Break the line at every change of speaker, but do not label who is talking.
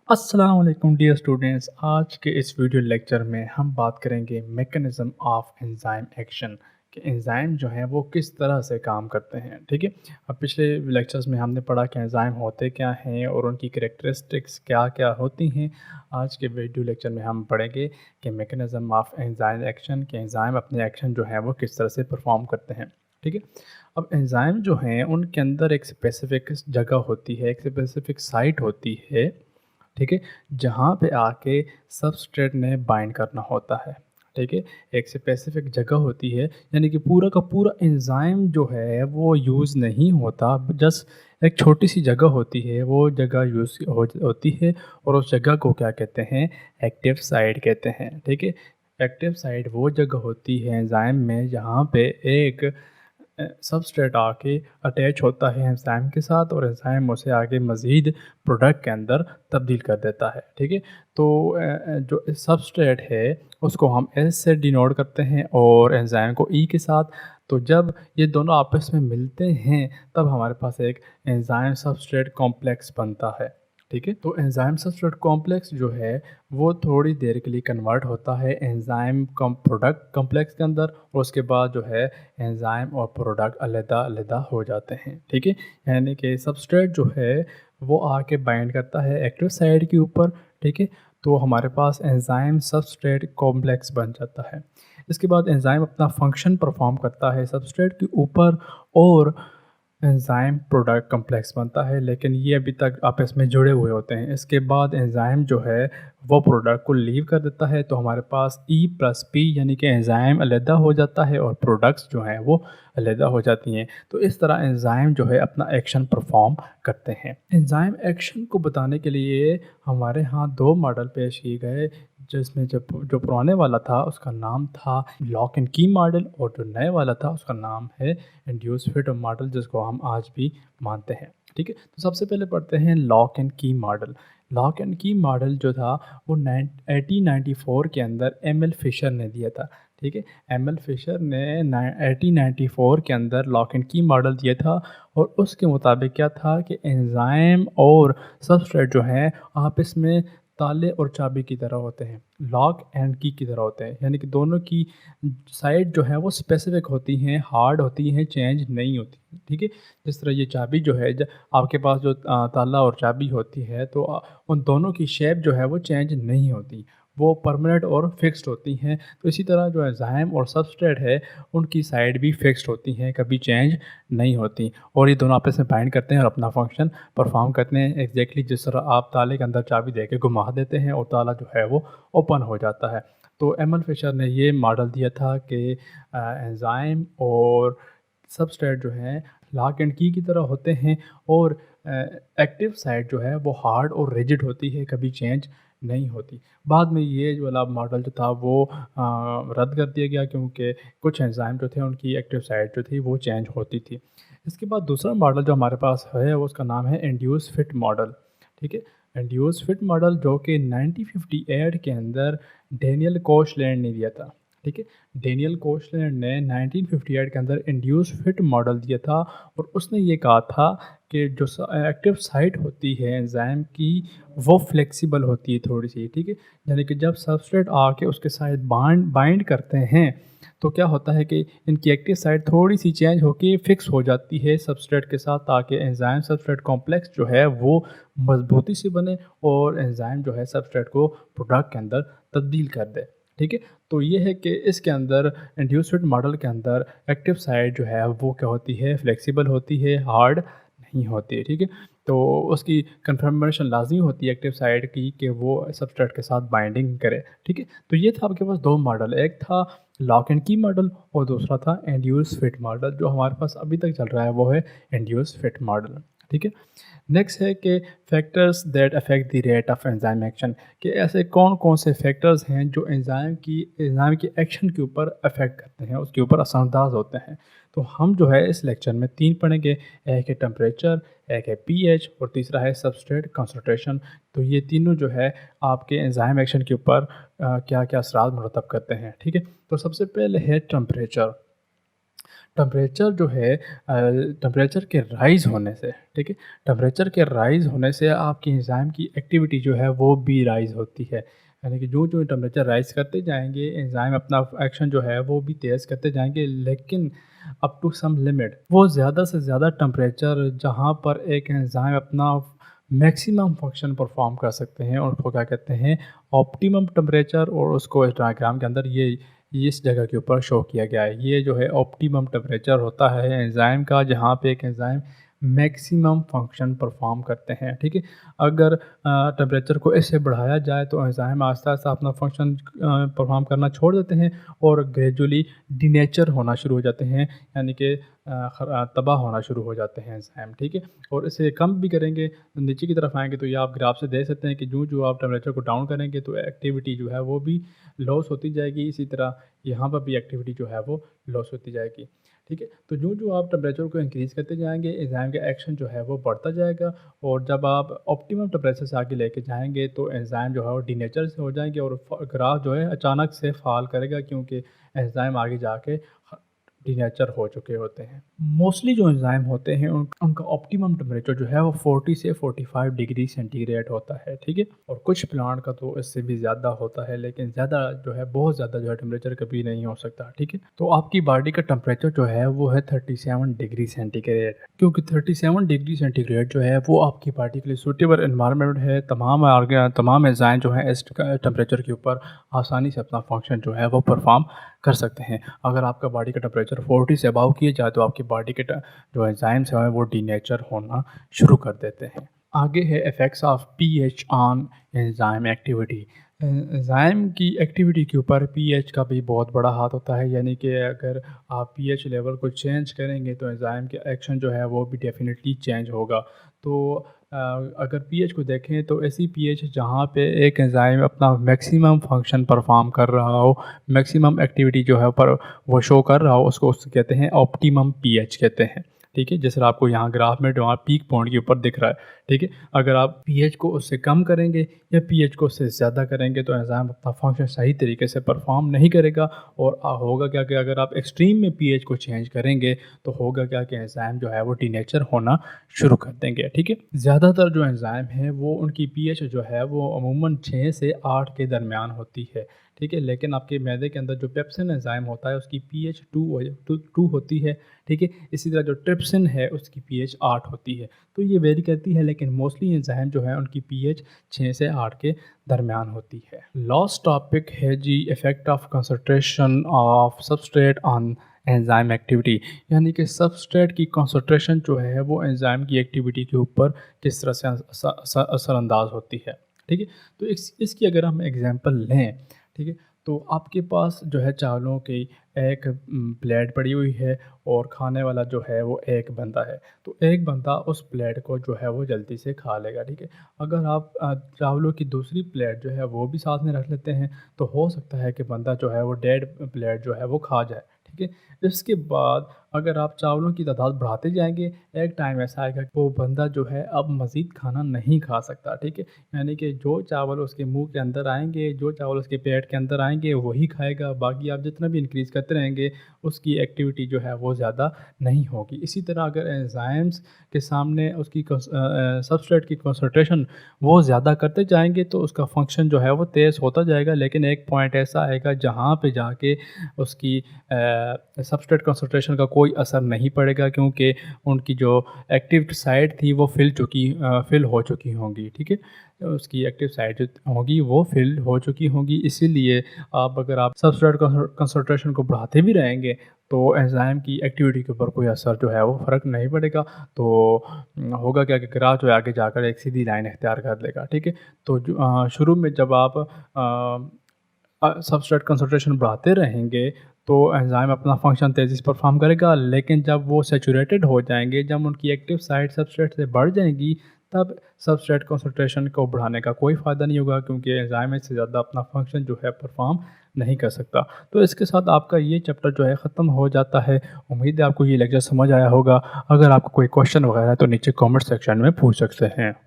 अस्सलाम वालेकुम dear students. आज के इस वीडियो लेक्चर में हम बात करेंगे मैकेनिज़्म ऑफ एंजाइम एक्शन कि एंजाइम जो हैं वो किस तरह से काम करते हैं। ठीक है, अब पिछले लेक्चर्स में हमने पढ़ा कि एंजाइम होते क्या हैं और उनकी कैरेक्टरिस्टिक्स क्या क्या होती हैं। आज के वीडियो लेक्चर में हम पढ़ेंगे कि मैकेनिज़्म ऑफ एंजाइम एक्शन कि एंजाइम अपने एक्शन जो है वो किस तरह से परफॉर्म करते हैं। ठीक है, अब एंजाइम जो हैं उनके अंदर एक स्पेसिफिक जगह होती है, एक स्पेसिफिक साइट होती है। ठीक है, जहाँ पे आके सबस्ट्रेट ने बाइंड करना होता है। ठीक है, एक स्पेसिफिक जगह होती है, यानी कि पूरा का पूरा एंजाइम जो है वो यूज़ नहीं होता, जस्ट एक छोटी सी जगह होती है, वो जगह यूज़ होती है और उस जगह को क्या कहते हैं, एक्टिव साइट कहते हैं। ठीक है, एक्टिव साइट वो जगह होती है एंजाइम में जहाँ पे एक सबस्ट्रेट आके अटैच होता है एंजाइम के साथ और एंजाइम उसे आगे मज़ीद प्रोडक्ट के अंदर तब्दील कर देता है। ठीक है, तो जो सबस्ट्रेट है उसको हम एस से डिनोट करते हैं और एंजाइम को ई के साथ। तो जब ये दोनों आपस में मिलते हैं तब हमारे पास एक एंजाइम सबस्ट्रेट कॉम्प्लेक्स बनता है। ठीक है, तो एंजाइम सबस्ट्रेट कॉम्प्लेक्स जो है वो थोड़ी देर के लिए कन्वर्ट होता है एंजाइम कम प्रोडक्ट कॉम्प्लेक्स के अंदर और उसके बाद जो है एंजाइम और प्रोडक्ट अलग-अलग हो जाते हैं। ठीक है, यानी कि सबस्ट्रेट जो है वो आके बाइंड करता है एक्टिव साइट के ऊपर। ठीक है, तो हमारे पास एंजाइम सबस्ट्रेट कॉम्प्लेक्स बन जाता है। इसके बाद एंजाइम अपना फंक्शन परफॉर्म करता है सबस्ट्रेट के ऊपर और एंजाइम प्रोडक्ट कॉम्प्लेक्स बनता है, लेकिन ये अभी तक आपस में जुड़े हुए होते हैं। इसके बाद एंजाइम जो है वो प्रोडक्ट को लीव कर देता है, तो हमारे पास ई प्लस पी यानी कि एंजाइम अलहदा हो जाता है और प्रोडक्ट्स जो हैं वो अलहदा हो जाती हैं। तो इस तरह एंजाइम जो है अपना एक्शन परफॉर्म करते हैं। एंजाइम एक्शन को बताने के लिए हमारे यहाँ दो मॉडल पेश किए गए, जिसमें जब जो पुराने वाला था उसका नाम था लॉक एंड की मॉडल और जो नए वाला था उसका नाम है इंड्यूस फिट मॉडल, जिसको हम आज भी मानते हैं। ठीक है, तो सबसे पहले पढ़ते हैं लॉक एंड की मॉडल। लॉक एंड की मॉडल जो था वो 1894 के अंदर एम एल फिशर ने दिया था। ठीक है, एम एल फिशर ने 1894 के अंदर लॉक एंड की मॉडल दिया था और उसके मुताबिक क्या था कि एंजाइम और सबस्ट्रेट जो हैं आपस में ताले और चाबी की तरह होते हैं, लॉक एंड की तरह होते हैं, यानी कि दोनों की साइड जो है वो स्पेसिफिक होती हैं, हार्ड होती हैं, चेंज नहीं होती। ठीक है, जिस तरह ये चाबी जो है आपके पास जो ताला और चाबी होती है तो उन दोनों की शेप जो है वो चेंज नहीं होती, वो परमानेंट और फिक्स्ड होती हैं। तो इसी तरह जो एंजाइम और सबस्ट्रेट है उनकी साइड भी फिक्स्ड होती हैं, कभी चेंज नहीं होती और ये दोनों आपस में बाइंड करते हैं और अपना फंक्शन परफॉर्म करते हैं। एग्जैक्टली जिस तरह आप ताले के अंदर चाबी दे के घुमा देते हैं और ताला जो है वो ओपन हो जाता है। तो एमल फिशर ने ये मॉडल दिया था कि एंजाइम और सबस्ट्रेट जो है लॉक एंड की तरह होते हैं और एक्टिव साइड जो है वो हार्ड और रिजिड होती है, कभी चेंज नहीं होती। बाद में ये वाला मॉडल जो था वो रद्द कर दिया गया, क्योंकि कुछ एंजाइम जो थे उनकी एक्टिव साइड जो थी वो चेंज होती थी। इसके बाद दूसरा मॉडल जो हमारे पास है उसका नाम है इंड्यूस फिट मॉडल। ठीक है, इंड्यूस फिट मॉडल जो कि 1958 के अंदर डेनियल कोशलैंड ने दिया था। ठीक है, डेनियल कोशलैंड ने 1958 के अंदर इंड्यूस फिट मॉडल दिया था और उसने ये कहा था कि जो एक्टिव साइट होती है एंजाइम की वो फ्लेक्सिबल होती है थोड़ी सी। ठीक है, यानी कि जब सबस्ट्रेट आके उसके साथ बाइंड करते हैं तो क्या होता है कि इनकी एक्टिव साइट थोड़ी सी चेंज होके फिक्स हो जाती है सबस्ट्रेट के साथ, ताकि एंजाइम सबस्ट्रेट कॉम्प्लेक्स जो है वो मजबूती से बने और एंजाइम जो है सबस्ट्रेट को प्रोडक्ट के अंदर तब्दील कर दे। ठीक है, तो ये है कि इसके अंदर इंड्यूस्ड मॉडल के अंदर एक्टिव साइड जो है वो क्या होती है, फ्लेक्सिबल होती है, हार्ड नहीं होती है। ठीक है, तो उसकी कन्फर्मेशन लाजमी होती है एक्टिव साइड की कि वो सबस्ट्रेट के साथ बाइंडिंग करे। ठीक है, तो ये था आपके पास दो मॉडल, एक था लॉक एंड की मॉडल और दूसरा था इंड्यूस फिट मॉडल। जो हमारे पास अभी तक चल रहा है वो है इंड्यूस फिट मॉडल। ठीक है, नेक्स्ट है कि factors that affect the rate of enzyme action, कि ऐसे कौन कौन से फैक्टर्स हैं जो एंजाइम की एक्शन के ऊपर अफेक्ट करते हैं, उसके ऊपर असरअंदाज होते हैं। तो हम जो है इस लेक्चर में तीन पढ़ेंगे, एक है टेम्परेचर, एक है पीएच और तीसरा है सबस्ट्रेट कंसंट्रेशन। तो ये तीनों जो है आपके एंजाइम एक्शन के ऊपर क्या क्या असरात मुरतब करते हैं। ठीक है, तो सबसे पहले है टेम्परेचर। टेम्परेचर जो है टेम्परेचर के राइज़ होने से, ठीक है? टेम्परेचर के राइज़ होने से आपकी एंजाइम की एक्टिविटी जो है वो भी राइज़ होती है। यानी कि जो-जो टेम्परेचर राइज़ करते जाएँगे एंजाइम अपना एक्शन जो है वो भी तेज़ करते जाएँगे, लेकिन अप टू सम लिमिट। वो ज़्यादा से ज़्यादा टेम्परेचर जहाँ पर एक एंजाइम अपना मैक्सिमम फ़ंक्शन परफ़ॉर्म कर सकते हैं और उसको क्या कहते हैं ऑप्टिमम टेम्परेचर, और उसको इस डायग्राम के अंदर ये इस जगह के ऊपर शो किया गया है। ये जो है ऑप्टिमम टेम्परेचर होता है एंजाइम का, जहाँ पे एक एंजाइम मैक्सिमम फ़ंक्शन परफ़ॉर्म करते हैं, ठीक है? अगर टेम्परेचर को इससे बढ़ाया जाए तो एंजाइम आहिस्ता-आहिस्ता अपना फ़ंक्शन परफ़ॉर्म करना छोड़ देते हैं और ग्रेजुअली डीनेचर होना शुरू हो जाते हैं, यानी कि तबाह होना शुरू हो जाते हैं एंजाइम, ठीक है? और इसे कम भी करेंगे, नीचे की तरफ आएँगे तो ये आप ग्राफ से देख सकते हैं कि जो-जो आप टेम्परेचर को डाउन करेंगे तो एक्टिविटी जो है वो भी लॉस होती जाएगी। इसी तरह यहाँ पर भी एक्टिविटी जो है वो लॉस होती जाएगी, ठीक है? तो जो-जो आप टेम्परेचर को इंक्रीज़ करते जाएँगे, एंजाइम का एक्शन जो है वो बढ़ता जाएगा, और जब आप ऑप्टिमम टेम्परेचर से आगे लेके जाएँगे तो एंजाइम जो है वो डीनेचर से हो जाएँगे और ग्राफ जो है अचानक से फ़ॉल करेगा, क्योंकि एंजाइम आगे जाके डीनेचर हो चुके होते हैं। मोस्टली जो एंजाइम होते हैं उनका ऑप्टिमम टेम्परेचर जो है वो 40 से 45 डिग्री सेंटीग्रेड होता है, ठीक है? और कुछ प्लांट का तो इससे भी ज़्यादा होता है, लेकिन ज़्यादा जो है बहुत ज़्यादा जो है टेम्परेचर कभी नहीं हो सकता, ठीक है? तो आपकी बॉडी का टेम्परेचर जो है वो है 37 डिग्री सेंटीग्रेड, क्योंकि 37 डिग्री सेंटीग्रेड जो है वो आपकी बॉडी के लिए सूटेबल एनवायरनमेंट है। तमाम एंजाइम जो है इस टेम्परेचर के ऊपर आसानी से अपना फंक्शन जो है वो परफॉर्म कर सकते हैं। अगर आपका बॉडी का टेम्परेचर 40 से अबव किया जाए तो आपकी बॉडी के जो एंजाइम्स हैं वो डीनेचर होना शुरू कर देते हैं। आगे है effects of pH on enzyme activity. Enzyme की एक्टिविटी के ऊपर पीएच का भी बहुत बड़ा हाथ होता है, यानी कि अगर आप पीएच लेवल को चेंज करेंगे तो एंजाइम के एक्शन जो है वो भी डेफिनेटली चेंज होगा। तो अगर पीएच को देखें तो ऐसी पीएच जहाँ पे एक एंजाइम अपना मैक्सिमम फंक्शन परफॉर्म कर रहा हो, मैक्सिमम एक्टिविटी जो है पर वो शो कर रहा हो, उसको कहते हैं ऑप्टिमम पीएच कहते हैं, ठीक है? जैसे आपको यहाँ ग्राफ में जो पीक पॉइंट के ऊपर दिख रहा है, ठीक है? अगर आप पीएच को उससे कम करेंगे या पीएच को उससे ज़्यादा करेंगे तो एंजाइम अपना फंक्शन सही तरीके से परफॉर्म नहीं करेगा, और होगा क्या कि अगर आप एक्सट्रीम में पीएच को चेंज करेंगे तो होगा क्या कि एंजाइम जो है वो डीनेचर होना शुरू कर देंगे, ठीक है? ज़्यादातर जो एंजाइम है वो उनकी पीएच जो है वो अमूमन 6 से 8 के दरमियान होती है, ठीक है? लेकिन आपके मैदे के अंदर जो पेप्सिन एंजाइम होता है उसकी पीएच 2 होती है, ठीक है? इसी तरह जो ट्रिप्सिन है उसकी पीएच 8 होती है। तो ये वेरी करती है, लेकिन मोस्टली एंजाइम जो है उनकी पीएच 6 से 8 के दरमियान होती है। लास्ट टॉपिक है जी effect of concentration of substrate on enzyme activity, यानी कि सबस्ट्रेट की कंसंट्रेशन जो है वो एंजाइम की एक्टिविटी के ऊपर किस तरह से असरअंदाज होती है, ठीक है? तो इसकी अगर हम एग्जांपल लें, ठीक है? तो आपके पास जो है चावलों की एक प्लेट पड़ी हुई है और खाने वाला जो है वो एक बंदा है। तो एक बंदा उस प्लेट को जो है वो जल्दी से खा लेगा, ठीक है? अगर आप चावलों की दूसरी प्लेट जो है वो भी साथ में रख लेते हैं तो हो सकता है कि बंदा जो है वो डेढ़ प्लेट जो है वो खा जाए, ठीक है? इसके बाद अगर आप चावलों की तादाद बढ़ाते जाएँगे, एक टाइम ऐसा आएगा कि वो बंदा जो है अब मज़ीद खाना नहीं खा सकता, ठीक है? यानी कि जो चावल उसके मुँह के अंदर आएँगे, जो चावल उसके पेट के अंदर आएँगे वही खाएगा, बाकी आप जितना भी इंक्रीज़ करते रहेंगे उसकी एक्टिविटी जो है वो ज़्यादा नहीं होगी। इसी तरह अगर एंजाइम्स के सामने उसकी सबस्ट्रेट की कंसंट्रेशन वो ज़्यादा करते जाएँगे तो उसका फ़ंक्शन जो है वो तेज़ होता जाएगा, लेकिन एक पॉइंट ऐसा आएगा जहाँ पे जाके उसकी सबस्ट्रेट कंसंट्रेशन का कोई असर नहीं पड़ेगा, क्योंकि उनकी जो एक्टिव साइट थी वो फ़िल हो चुकी होंगी, ठीक है? उसकी एक्टिव साइट जो होगी वो फ़िल हो चुकी होंगी, इसीलिए अगर आप सबस्ट्रेट कंसंट्रेशन को बढ़ाते भी रहेंगे तो एंजाइम की एक्टिविटी के ऊपर कोई असर जो है वो फ़र्क नहीं पड़ेगा। तो होगा क्या कि ग्राफ जो है आगे जाकर एक सीधी लाइन इख्तियार कर लेगा, ठीक है? तो शुरू में जब आप सबस्ट्रेट कंसंट्रेशन बढ़ाते रहेंगे तो एंजाइम अपना फ़ंक्शन तेज़ी से परफ़ॉर्म करेगा, लेकिन जब वो सैचुरेटेड हो जाएँगे, जब उनकी एक्टिव साइट सबस्ट्रेट से बढ़ जाएँगी, तब सबस्ट्रेट कंसंट्रेशन को बढ़ाने का कोई फ़ायदा नहीं होगा, क्योंकि एंजाइम इससे ज़्यादा अपना फ़ंक्शन जो है परफ़ॉर्म नहीं कर सकता। तो इसके साथ आपका ये चैप्टर जो है ख़त्म हो जाता है। उम्मीद है आपको ये लेक्चर समझ आया होगा। अगर आपको कोई क्वेश्चन वगैरह है तो नीचे कमेंट सेक्शन में पूछ सकते हैं।